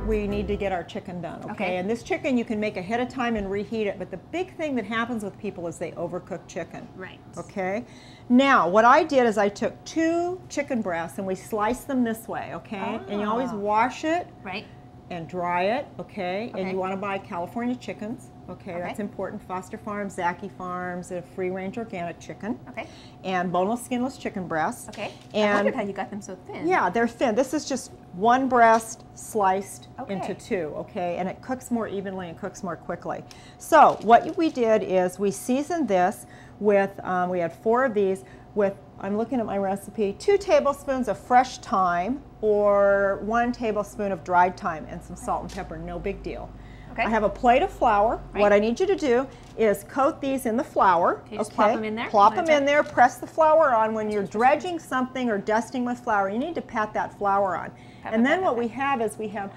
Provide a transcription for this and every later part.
we need to get our chicken done, okay? And this chicken you can make ahead of time and reheat it, but the big thing that happens with people is they overcook chicken. Right. Okay? Now, what I did is I took 2 chicken breasts and we sliced them this way, okay? And you always wash it and dry it, okay? And you want to buy California chickens, okay? That's important. Foster Farms, Zaki Farms, a free-range organic chicken. Okay. And boneless, skinless chicken breasts. Okay. And I wondered how you got them so thin. Yeah, they're thin. This is just 1 breast sliced into 2, okay? And it cooks more evenly and cooks more quickly. So what we did is we seasoned this with, we had 4 of these with, I'm looking at my recipe, 2 tablespoons of fresh thyme or 1 tablespoon of dried thyme and some salt and pepper, no big deal. Okay. I have a plate of flour. What I need you to do is coat these in the flour. Okay, just plop them in there? Plop them in there, press the flour on. When you're dredging something or dusting with flour, you need to pat that flour on. And then what we have is we have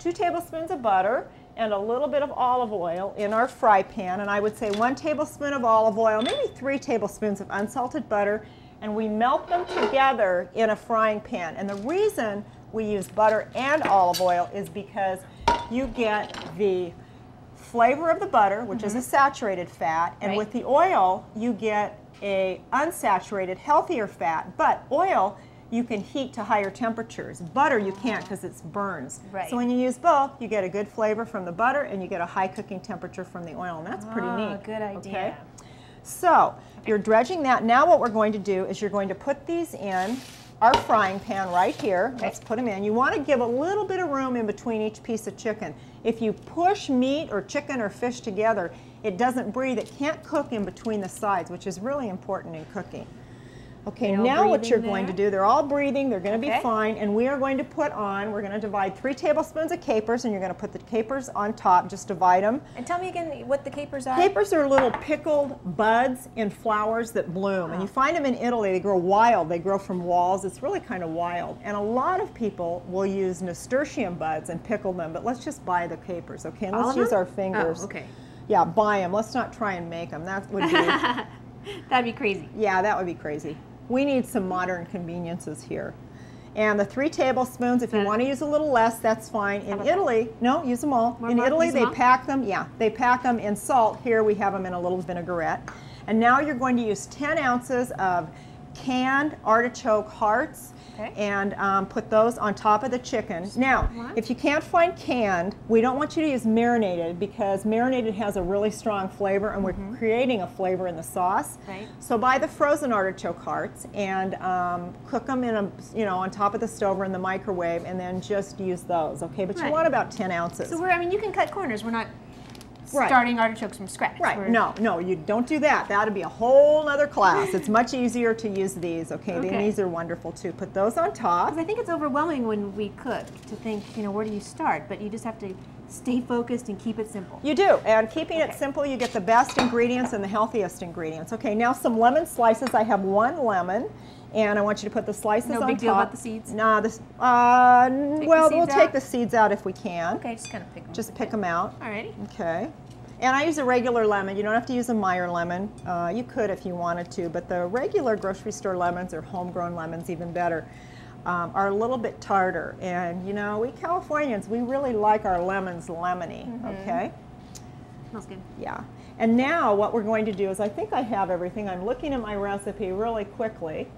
2 tablespoons of butter and a little bit of olive oil in our fry pan, and I would say 1 tablespoon of olive oil, maybe 3 tablespoons of unsalted butter, and we melt them together in a frying pan. And the reason we use butter and olive oil is because you get the flavor of the butter, which is a saturated fat, and with the oil you get a unsaturated, healthier fat, but oil you can heat to higher temperatures. Butter you can't because it burns. So when you use both, you get a good flavor from the butter and you get a high cooking temperature from the oil, and that's pretty neat. Good idea. Okay? So you're dredging that. Now what we're going to do is you're going to put these in our frying pan right here. Let's put them in. You want to give a little bit of room in between each piece of chicken. If you push meat or chicken or fish together, it doesn't breathe. It can't cook in between the sides, which is really important in cooking. Okay, now what you're going to do, they're all breathing, they're going to be fine, and we are going to put on, we're going to divide 3 tablespoons of capers, and you're going to put the capers on top, just divide them. And tell me again what the capers are. Capers are little pickled buds in flowers that bloom, and you find them in Italy. They grow wild, they grow from walls. It's really kind of wild, and a lot of people will use nasturtium buds and pickle them, but let's just buy the capers, okay? And let's use our fingers. Oh, okay. Yeah, buy them. Let's not try and make them. That would be... That'd be crazy. Yeah, that would be crazy. We need some modern conveniences here. And the 3 tablespoons, if you want to use a little less, that's fine. In Italy, no, use them all. In Italy, they pack them, they pack them in salt. Here we have them in a little vinaigrette. And now you're going to use 10 ounces of canned artichoke hearts and put those on top of the chicken. Now, if you can't find canned, we don't want you to use marinated because marinated has a really strong flavor and we're creating a flavor in the sauce. So buy the frozen artichoke hearts and cook them in a, on top of the stove or in the microwave, and then just use those, okay? But you want about 10 ounces. So I mean, you can cut corners. We're not starting artichokes from scratch. No, you don't do that. That would be a whole other class. It's much easier to use these, okay? And these are wonderful too. Put those on top. Because I think it's overwhelming when we cook to think, where do you start? But you just have to stay focused and keep it simple. You do, and keeping it simple, you get the best ingredients and the healthiest ingredients. Okay, now some lemon slices. I have 1 lemon. And I want you to put the slices on top. No big deal about the seeds? No, well, we'll take the seeds out if we can. Okay, just kind of pick them. Just pick them out. Alrighty. Okay. And I use a regular lemon. You don't have to use a Meyer lemon. You could if you wanted to, but the regular grocery store lemons or homegrown lemons, even better, are a little bit tartar. And we Californians, we really like our lemons lemony, okay? Smells good. Yeah. And now what we're going to do is, I think I have everything. I'm looking at my recipe really quickly.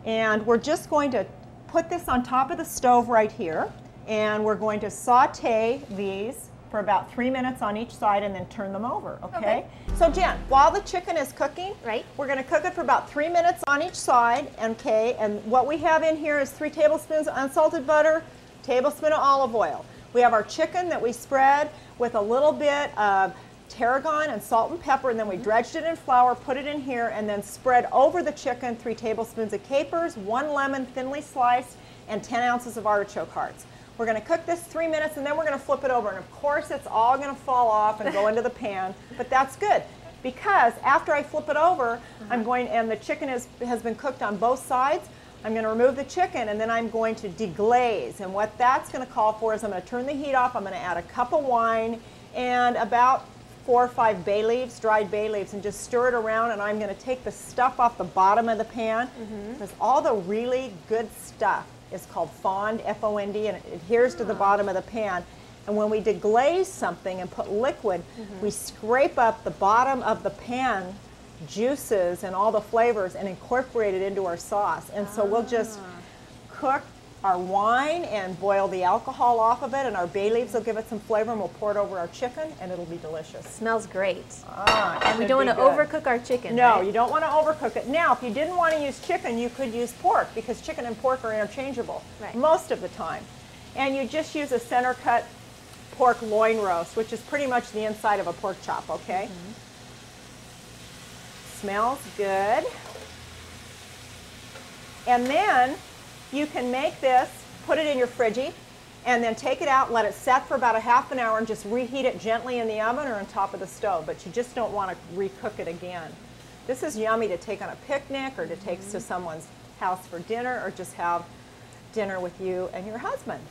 And we're just going to put this on top of the stove right here, and we're going to saute these for about 3 minutes on each side and then turn them over, okay? So Jen, while the chicken is cooking, we're going to cook it for about 3 minutes on each side, okay? And what we have in here is 3 tablespoons of unsalted butter, tablespoon of olive oil. We have our chicken that we spread with a little bit of tarragon and salt and pepper, and then we dredged it in flour, put it in here, and then spread over the chicken 3 tablespoons of capers, 1 lemon thinly sliced, and 10 ounces of artichoke hearts. We're going to cook this 3 minutes, and then we're going to flip it over. And of course, it's all going to fall off and go into the pan, but that's good because after I flip it over, I'm going, and the chicken has been cooked on both sides, I'm going to remove the chicken, and then I'm going to deglaze. And what that's going to call for is I'm going to turn the heat off. I'm going to add a cup of wine and about 4 or 5 bay leaves, dried bay leaves, and just stir it around, and I'm going to take the stuff off the bottom of the pan because all the really good stuff is called fond, F-O-N-D, and it adheres to the bottom of the pan. And when we deglaze something and put liquid, we scrape up the bottom of the pan juices and all the flavors and incorporate it into our sauce. And so we'll just cook our wine and boil the alcohol off of it, and our bay leaves will give it some flavor, and we'll pour it over our chicken, and it'll be delicious. Smells great. And we don't want to overcook our chicken. No, right? you don't want to overcook it. Now, if you didn't want to use chicken, you could use pork, because chicken and pork are interchangeable most of the time. And you just use a center cut pork loin roast, which is pretty much the inside of a pork chop, okay? Smells good. And then you can make this, put it in your Friggy, and then take it out, let it set for about a half an hour, and just reheat it gently in the oven or on top of the stove. But you just don't want to recook it again. This is yummy to take on a picnic, or to take to someone's house for dinner, or just have dinner with you and your husband.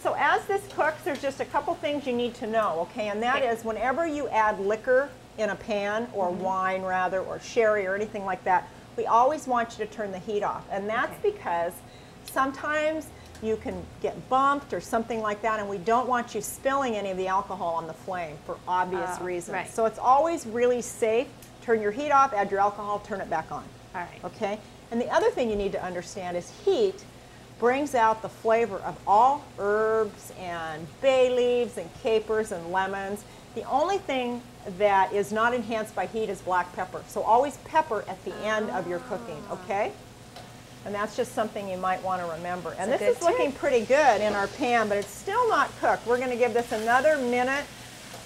So as this cooks, there's just a couple things you need to know, okay? And that is, whenever you add liquor in a pan, or wine rather, or sherry or anything like that, we always want you to turn the heat off. And that's because sometimes you can get bumped or something like that, and we don't want you spilling any of the alcohol on the flame for obvious reasons. So it's always really safe. Turn your heat off, add your alcohol, turn it back on. All right. Okay? And the other thing you need to understand is heat brings out the flavor of all herbs and bay leaves and capers and lemons. The only thing that is not enhanced by heat is black pepper. So always pepper at the end of your cooking, okay? And that's just something you might want to remember. And this is looking pretty good in our pan, but it's still not cooked. We're going to give this another minute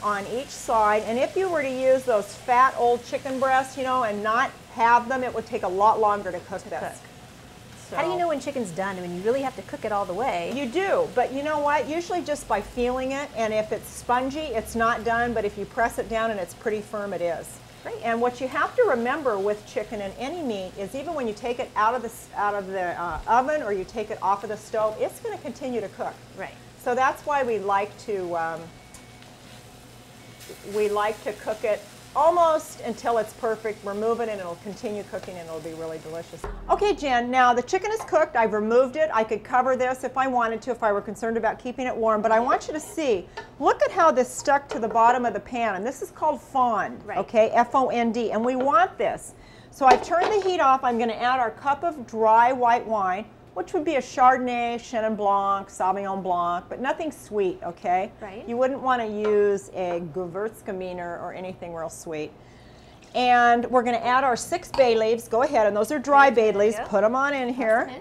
on each side. And if you were to use those fat old chicken breasts, you know, and not have them, it would take a lot longer to cook this. So, how do you know when chicken's done? I mean, you really have to cook it all the way. You do, but you know what? Usually just by feeling it, and if it's spongy, it's not done, but if you press it down and it's pretty firm, it is. Great. And what you have to remember with chicken and any meat is even when you take it out of the oven, or you take it off of the stove, it's going to continue to cook. Right. So that's why we like to cook it almost until it's perfect. Remove it and it'll continue cooking, and it'll be really delicious. Okay, Jen, now the chicken is cooked. I've removed it. I could cover this if I wanted to, if I were concerned about keeping it warm, but I want you to see, look at how this stuck to the bottom of the pan, and this is called fond, okay, F-O-N-D, and we want this. So I've turned the heat off. I'm going to add our cup of dry white wine, which would be a Chardonnay, Chenin Blanc, Sauvignon Blanc, but nothing sweet, okay? Right. You wouldn't want to use a Gewürztraminer or anything real sweet. And we're going to add our 6 bay leaves. Go ahead, and those are dry bay leaves. Put them on in here.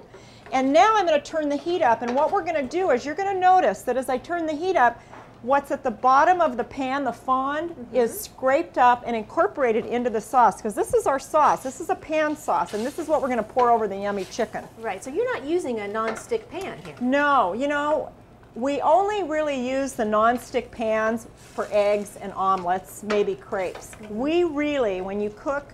And now I'm going to turn the heat up, and what we're going to do is you're going to notice that as I turn the heat up, what's at the bottom of the pan, the fond, is scraped up and incorporated into the sauce, because this is our sauce. This is a pan sauce, and this is what we're going to pour over the yummy chicken. Right, so you're not using a non-stick pan here. No, you know, we only really use the non-stick pans for eggs and omelets, maybe crepes. We really, when you cook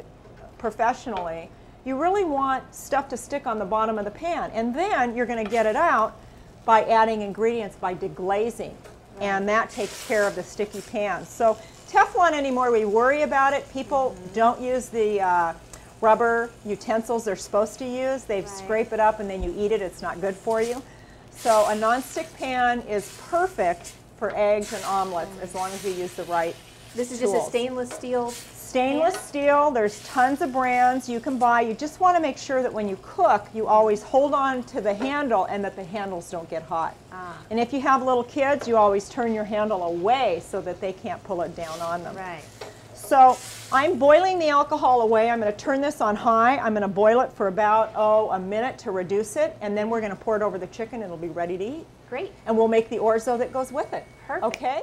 professionally, you really want stuff to stick on the bottom of the pan, and then you're going to get it out by adding ingredients, by deglazing. And that takes care of the sticky pans. So Teflon anymore, we worry about it. People don't use the rubber utensils they're supposed to use. They scrape it up and then you eat it. It's not good for you. So a nonstick pan is perfect for eggs and omelets as long as you use the right This is tools. just a stainless steel Stainless steel, there's tons of brands you can buy. You just want to make sure that when you cook, you always hold on to the handle and that the handles don't get hot. And if you have little kids, you always turn your handle away so that they can't pull it down on them. Right. So I'm boiling the alcohol away. I'm going to turn this on high. I'm going to boil it for about, a minute to reduce it, and then we're going to pour it over the chicken and it'll be ready to eat. Great. And we'll make the orzo that goes with it. Perfect. Okay?